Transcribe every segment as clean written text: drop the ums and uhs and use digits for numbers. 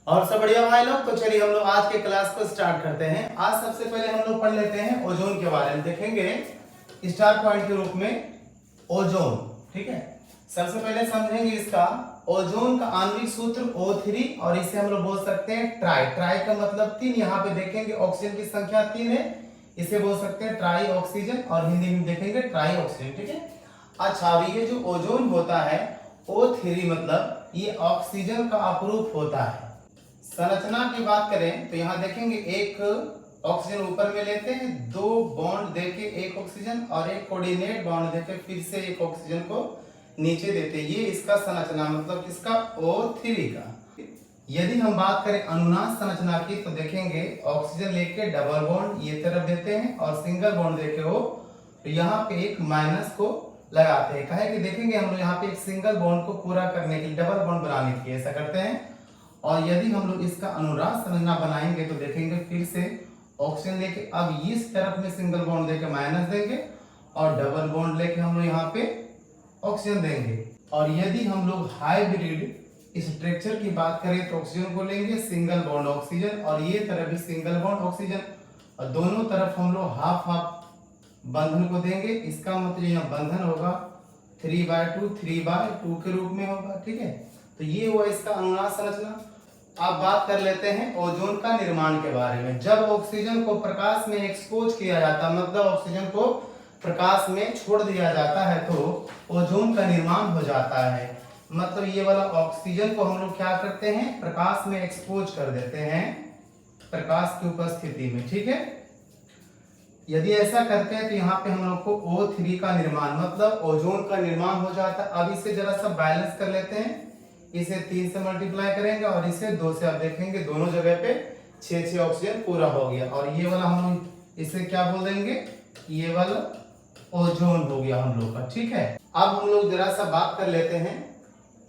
और सब बढ़िया भाई लोग। तो चलिए हम लोग आज के क्लास को स्टार्ट करते हैं। आज सबसे पहले हम लोग पढ़ लेते हैं ओजोन के बारे में। देखेंगे स्टार पॉइंट के रूप में ओजोन। ठीक है, सबसे पहले समझेंगे इसका ओजोन का आणविक सूत्र O3 और इसे हम लोग बोल सकते हैं ट्राई। ट्राई का मतलब तीन। यहाँ पे देखेंगे ऑक्सीजन की संख्या 3 है, इसे बोल सकते हैं ट्राई ऑक्सीजन और हिंदी में देखेंगे ट्राई ऑक्सीजन। ठीक है, अच्छा अब ये जो ओजोन होता है O3 मतलब ये ऑक्सीजन का अपरूप होता है। संरचना की बात करें तो यहाँ देखेंगे एक ऑक्सीजन ऊपर में लेते हैं, दो बॉन्ड देके एक ऑक्सीजन और एक कोऑर्डिनेट बॉन्ड देके फिर से एक ऑक्सीजन को नीचे देते हैं। ये इसका संरचना मतलब किसका O3 का। यदि हम बात करें अनुनाद संरचना की तो देखेंगे ऑक्सीजन लेके डबल बॉन्ड ये तरफ देते हैं और सिंगल बॉन्ड देके वो तो यहाँ पे एक माइनस को लगाते हैं। कहे कि देखेंगे हम लोग यहाँ पे एक सिंगल बॉन्ड को पूरा करने के लिए डबल बॉन्ड बनाने के लिए ऐसा करते हैं। और यदि हम लोग इसका अनुनाद संरचना बनाएंगे तो देखेंगे फिर से ऑक्सीजन लेके अब इस तरफ में सिंगल बॉन्ड देके माइनस देंगे और डबल बॉन्ड लेके हम लोग यहाँ पे ऑक्सीजन देंगे। और यदि हम लोग हाइब्रिड स्ट्रक्चर की बात करें तो ऑक्सीजन को लेंगे सिंगल बॉन्ड ऑक्सीजन और ये तरफ भी सिंगल बॉन्ड ऑक्सीजन और दोनों तरफ हम लोग हाफ हाफ बंधन को देंगे। इसका मतलब यहाँ बंधन होगा 3/2 3/2 के रूप में होगा। ठीक है, तो ये हुआ इसका अनुनाद संरचना। अब बात कर लेते हैं ओजोन का निर्माण के बारे में। जब ऑक्सीजन को प्रकाश में एक्सपोज किया जाता मतलब ऑक्सीजन को प्रकाश में छोड़ दिया जाता है तो ओजोन का निर्माण हो जाता है। मतलब ये वाला ऑक्सीजन को हम लोग क्या करते हैं प्रकाश में एक्सपोज कर देते हैं प्रकाश की उपस्थिति में। ठीक है, यदि ऐसा करते हैं तो यहाँ पे हम लोग को O3 का निर्माण मतलब ओजोन का निर्माण हो जाता है। अब इसे जरा सा बैलेंस कर लेते हैं, इसे 3 से मल्टीप्लाई करेंगे और इसे 2 से। अब देखेंगे दोनों जगह पे 6 ऑक्सीजन पूरा हो गया और ये वाला हम लोग इसे क्या बोल देंगे, ये वाला ओजोन हो गया हम लोग का। ठीक है, अब हम लोग जरा सा बात कर लेते हैं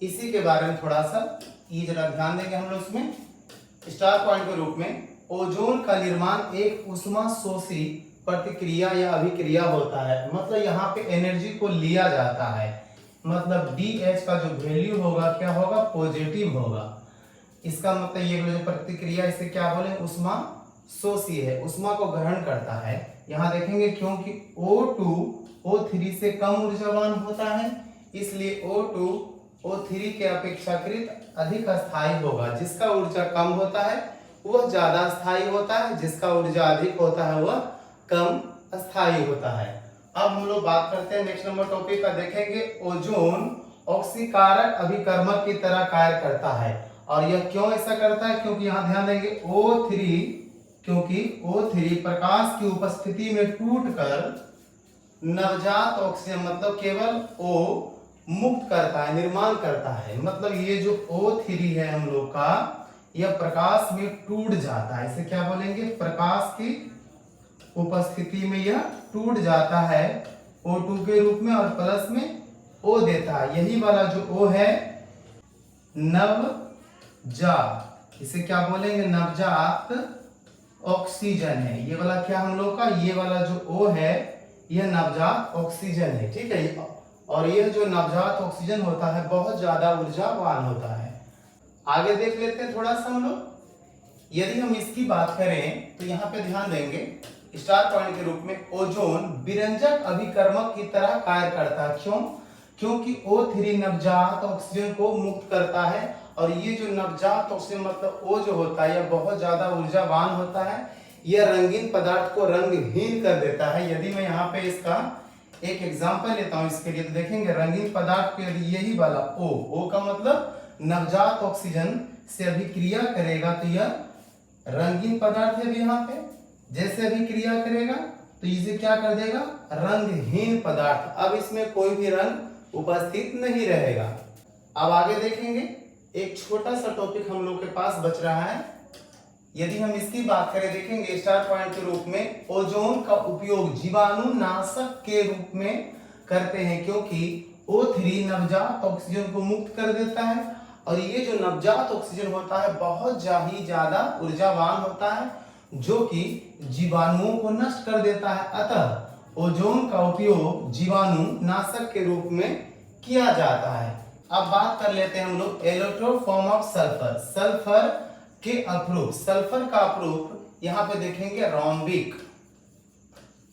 इसी के बारे में थोड़ा सा, ये जरा ध्यान देंगे हम लोग इसमें। स्टार पॉइंट के रूप में ओजोन का निर्माण एक उष्मा शोषी प्रतिक्रिया या अभिक्रिया होता है। मतलब यहाँ पे एनर्जी को लिया जाता है, मतलब DH का जो वैल्यू होगा क्या होगा पॉजिटिव होगा। इसका मतलब ये जो प्रतिक्रिया इसे क्या बोले उष्मा शोषी है, उष्मा को ग्रहण करता है। यहाँ देखेंगे क्योंकि O2 O3 से कम ऊर्जावान होता है इसलिए O2 O3 के अपेक्षाकृत अधिक स्थायी होगा। जिसका ऊर्जा कम होता है वह ज्यादा स्थायी होता है, जिसका ऊर्जा अधिक होता है वह कम स्थायी होता है। अब हम लोग बात करते हैं नेक्स्ट नंबर टॉपिक का। देखेंगे ओजोन ऑक्सीकारक अभिकर्मक की तरह कार्य करता है। और यह क्यों ऐसा करता है, क्योंकि यहाँ ध्यान देंगे क्योंकि O3 प्रकाश की उपस्थिति में टूटकर नवजात ऑक्सीजन मतलब केवल O मुक्त करता है, निर्माण करता है। मतलब ये जो O3 है हम लोग का यह प्रकाश में टूट जाता है। इसे क्या बोलेंगे प्रकाश की उपस्थिति में यह टूट जाता है O2 के रूप में और प्लस में O देता है। यही वाला जो O है नवजात, इसे क्या बोलेंगे नवजात ऑक्सीजन है। ये वाला क्या हम लोग का ये वाला जो O है यह नवजात ऑक्सीजन है। ठीक है, और यह जो नवजात ऑक्सीजन होता है बहुत ज्यादा ऊर्जावान होता है। आगे देख लेते हैं थोड़ा सा हम लोग। यदि हम इसकी बात करें तो यहाँ पे ध्यान देंगे स्टार पॉइंट के रूप में ओजोन विरंजक अभिकर्मक की तरह कार्य करता है। क्यों, क्योंकि O3 नवजात ऑक्सीजन को मुक्त करता है और ये जो नवजात ऑक्सीजन मतलब O जो होता है यह बहुत ज्यादा ऊर्जावान होता है। यह रंगीन पदार्थ को रंगहीन कर देता है। यदि मैं यहाँ पे इसका एक एग्जांपल लेता हूँ इसके लिए तो देखेंगे रंगीन पदार्थ को यदि यही वाला O का मतलब नवजात ऑक्सीजन से अभिक्रिया करेगा तो यह रंगीन पदार्थ है। यहाँ पे जैसे अभिक्रिया करेगा तो इसे क्या कर देगा रंगहीन पदार्थ। अब इसमें कोई भी रंग उपस्थित नहीं रहेगा। अब आगे देखेंगे एक छोटा सा टॉपिक हम लोग के पास बच रहा है। यदि हम इसकी बात करें देखेंगे स्टार पॉइंट के रूप में ओजोन का उपयोग जीवाणु नाशक के रूप में करते हैं क्योंकि O3 नवजात ऑक्सीजन को मुक्त कर देता है और ये जो नवजात ऑक्सीजन होता है बहुत ही ज्यादा ऊर्जावान होता है जो कि जीवाणुओं को नष्ट कर देता है। अतः ओजोन का उपयोग जीवाणु नाशक के रूप में किया जाता है। अब बात कर लेते हैं हम लोग allotrope form of sulphur. Sulphur के अप्रूप, सल्फर का अप्रूप यहाँ पे देखेंगे रोम्बिक,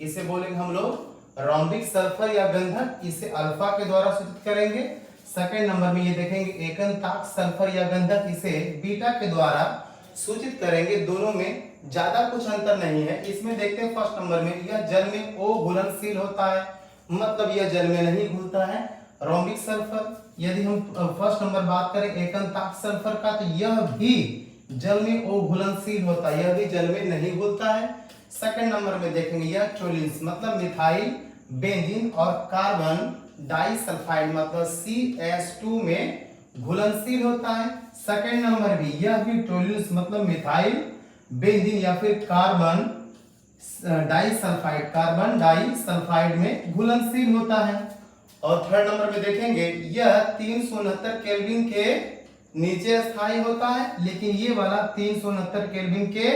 इसे बोलेंगे हम लोग रोम्बिक सल्फर या गंधक, इसे अल्फा के द्वारा सूचित करेंगे। सेकंड नंबर में ये देखेंगे एकंताक्ष सल्फर या गंधक, इसे बीटा के द्वारा सूचित करेंगे। दोनों में ज्यादा कुछ अंतर नहीं है। इसमें देखते हैं फर्स्ट नंबर में, यह जल में ओ घुलनशील होता है, मतलब यह जल में नहीं घुलता है। रोम्बिक सल्फर, यदि हम फर्स्ट नंबर बात करें एकंताक्ष सल्फर का, तो यह भी जल में ओ घुलनशील होता है, यह भी जल में नहीं घुलता है। सेकंड नंबर में देखेंगे यह टोलिन्स मतलब मिथाइल बेंजीन और कार्बन डाइसल्फाइड मतलब CH2 में घुलनशील होता है। सेकंड नंबर भी यह भी टोलिन्स मतलब मिथाइल बेंजीन या फिर कार्बन डाइसल्फाइड में घुलनशील होता है। और थर्ड नंबर में देखेंगे यह 369 केल्विन के नीचे स्थायी होता है, लेकिन ये वाला 369 केल्विन के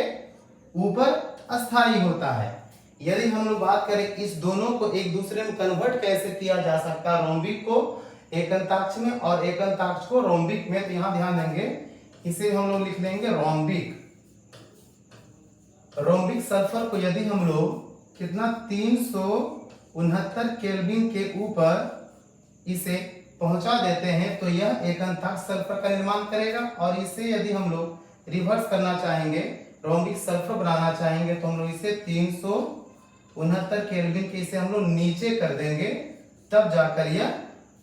ऊपर अस्थायी होता है। यदि हम लोग बात करें इस दोनों को एक दूसरे में कन्वर्ट कैसे किया जा सकता है, रोम्बिक को एकंताक्ष में और एकंताक्ष को रोम्बिक में, तो यहां ध्यान देंगे, इसे हम लोग लिख लेंगे रोम्बिक। रोम्बिक सल्फर को यदि हम लोग कितना 369 केल्विन के ऊपर इसे पहुंचा देते हैं तो यह एकंताक्ष सल्फर का निर्माण करेगा। और इसे यदि हम लोग रिवर्स करना चाहेंगे, रोम्बिक सल्फर बनाना चाहेंगे, तो हम लोग इसे 369 केल्विन के इसे हम लोग नीचे कर देंगे, तब जाकर यह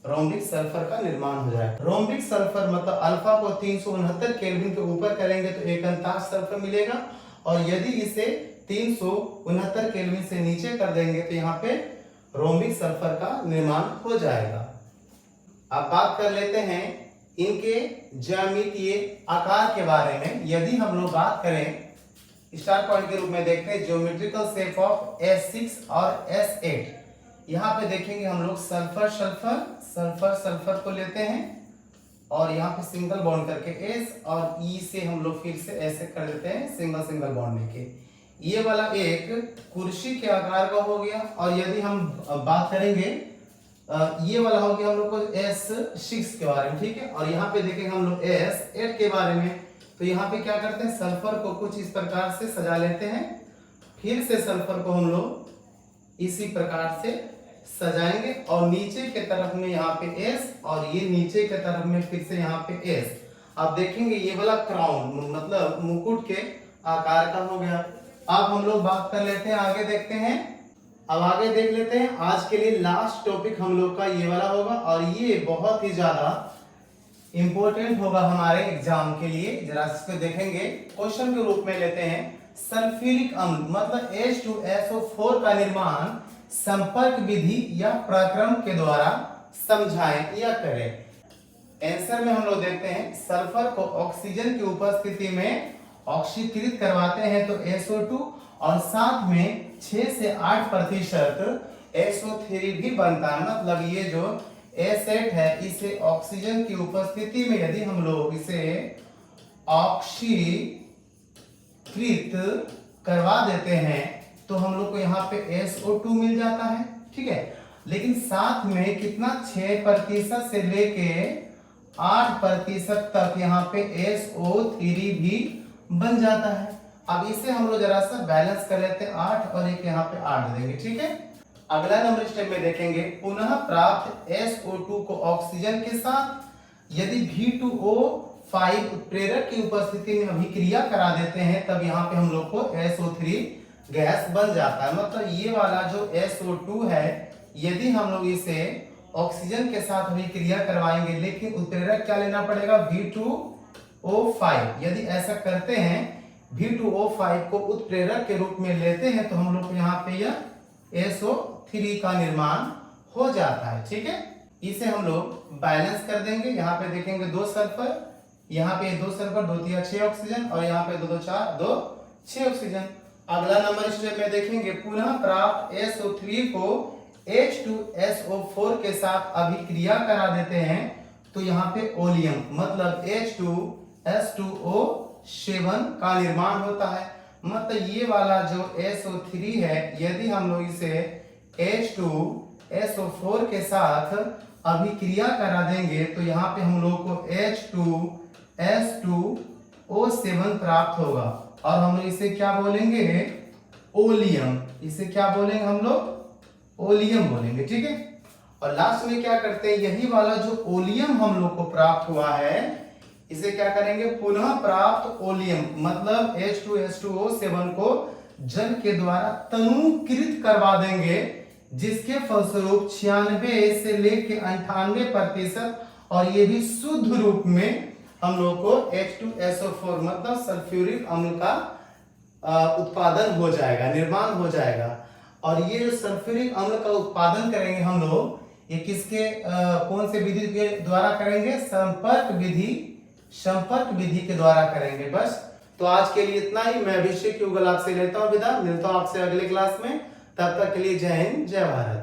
रोम्बिक सल्फर का निर्माण हो जाएगा। रोम्बिक सल्फर मतलब अल्फा को 369 केल्विन के ऊपर करेंगे तो एकंताक्ष सल्फर मिलेगा, और यदि इसे 369 केल्विन से नीचे कर देंगे तो यहाँ पे रोम्बिक सल्फर का निर्माण हो जाएगा। अब बात कर लेते हैं इनके ज्यामितीय आकार के बारे में। यदि हम लोग बात करें स्टार पॉइंट के रूप में देखते हैं ज्योमेट्रिकल शेप ऑफ S6 और S8। यहाँ पे देखेंगे हम लोग सल्फर सल्फर सल्फर सल्फर को लेते हैं और यहाँ पे सिंगल बॉन्ड करके S और E से हम लोग फिर से ऐसे कर देते हैं सिंगल सिंगल बॉन्ड लेके। ये वाला एक कुर्सी के आकार का हो गया। और यदि हम बात करेंगे ये वाला हो गया हम लोग को S6 के बारे में, ठीक है। और यहाँ पे देखेंगे हम लोग S8 के बारे में, तो यहाँ पे क्या करते हैं, सल्फर को कुछ इस प्रकार से सजा लेते हैं, फिर से सल्फर को हम लोग इसी प्रकार से सजाएंगे और नीचे के तरफ में यहाँ पे S और ये नीचे के तरफ में फिर से यहाँ पे S। अब देखेंगे ये वाला क्राउन मतलब मुकुट के आकार का हो गया। अब हम लोग बात कर लेते हैं, आगे देखते हैं। अब आगे देख लेते हैं, आज के लिए लास्ट टॉपिक हम लोग का ये वाला होगा और ये बहुत ही ज्यादा इंपॉर्टेंट होगा हमारे एग्जाम के लिए। जरा इसको देखेंगे, क्वेश्चन के रूप में लेते हैं। सल्फ्यूरिक अम्ल मतलब H2SO4 का निर्माण संपर्क विधि या प्रक्रम के द्वारा समझाएं या करें। आंसर में हम लोग देखते हैं सल्फर को ऑक्सीजन की उपस्थिति में ऑक्सीकृत करवाते हैं तो SO2 और साथ में 6 से 8% SO3 भी बनता है। मतलब ये जो S8 है इसे ऑक्सीजन की उपस्थिति में यदि हम लोग इसे ऑक्सीकृत करवा देते हैं तो हम लोग को यहाँ पे SO2 मिल जाता है, ठीक है। लेकिन साथ में कितना 6% से लेके 8% तक यहाँ पे SO3 भी बन जाता है। अब इसे हम लोग जरा सा बैलेंस कर लेते हैं, 8 और एक यहाँ पे 8 देंगे, ठीक है। अगला नंबर स्टेप में देखेंगे, पुनः प्राप्त SO2 को ऑक्सीजन के साथ यदि V2O5 उत्प्रेरक की उपस्थिति में अभिक्रिया करा देते हैं तब यहाँ पे हम लोग को SO3 गैस बन जाता है। मतलब ये वाला जो SO2 है यदि हम लोग इसे ऑक्सीजन के साथ अभिक्रिया करवाएंगे, लेकिन उत्प्रेरक क्या लेना पड़ेगा, V2O5। यदि ऐसा करते हैं V2O5 को उत्प्रेरक के रूप में लेते हैं तो हम लोग यहाँ पे यह SO3 का निर्माण हो जाता है, ठीक है। इसे हम लोग बैलेंस कर देंगे। यहाँ पे देखेंगे 2 सल्फर, यहाँ पे 2 सल्फर 2 3 6 ऑक्सीजन और यहाँ पे 2 2 4 2 6 ऑक्सीजन। अगला नंबर स्टेप में देखेंगे, पुनः प्राप्त SO3 को H2SO4 के साथ अभिक्रिया करा देते हैं तो यहाँ पे ओलियम मतलब H2S2O7 का निर्माण होता है। मतलब ये वाला जो SO3 है यदि हम लोग इसे H2SO4 के साथ अभिक्रिया करा देंगे तो यहाँ पे हम लोग को H2S2 O7 प्राप्त होगा और हम लोग इसे क्या बोलेंगे, ओलियम। इसे क्या बोलेंगे हम लोग, ओलियम बोलेंगे, ठीक है। और लास्ट में क्या करते हैं, यही वाला जो ओलियम हम लोग को प्राप्त हुआ है इसे क्या करेंगे, पुनः प्राप्त ओलियम, मतलब H2SO7 को जल के द्वारा तनुकृत करवा देंगे, जिसके फलस्वरूप 96 से लेकर 98% और ये भी शुद्ध रूप में हम लोग को H2SO4 मतलब सल्फ्यूरिक अम्ल का उत्पादन हो जाएगा, निर्माण हो जाएगा। और ये जो सल्फ्यूरिक अम्ल का उत्पादन करेंगे हम लोग, ये किसके कौन से विधि के द्वारा करेंगे, संपर्क विधि के द्वारा करेंगे। बस तो आज के लिए इतना ही। मैं अभिषेक युगल आपसे लेता हूं विदा, मिलता हूं आपसे अगले क्लास में। तब तक के लिए जय हिंद, जय भारत।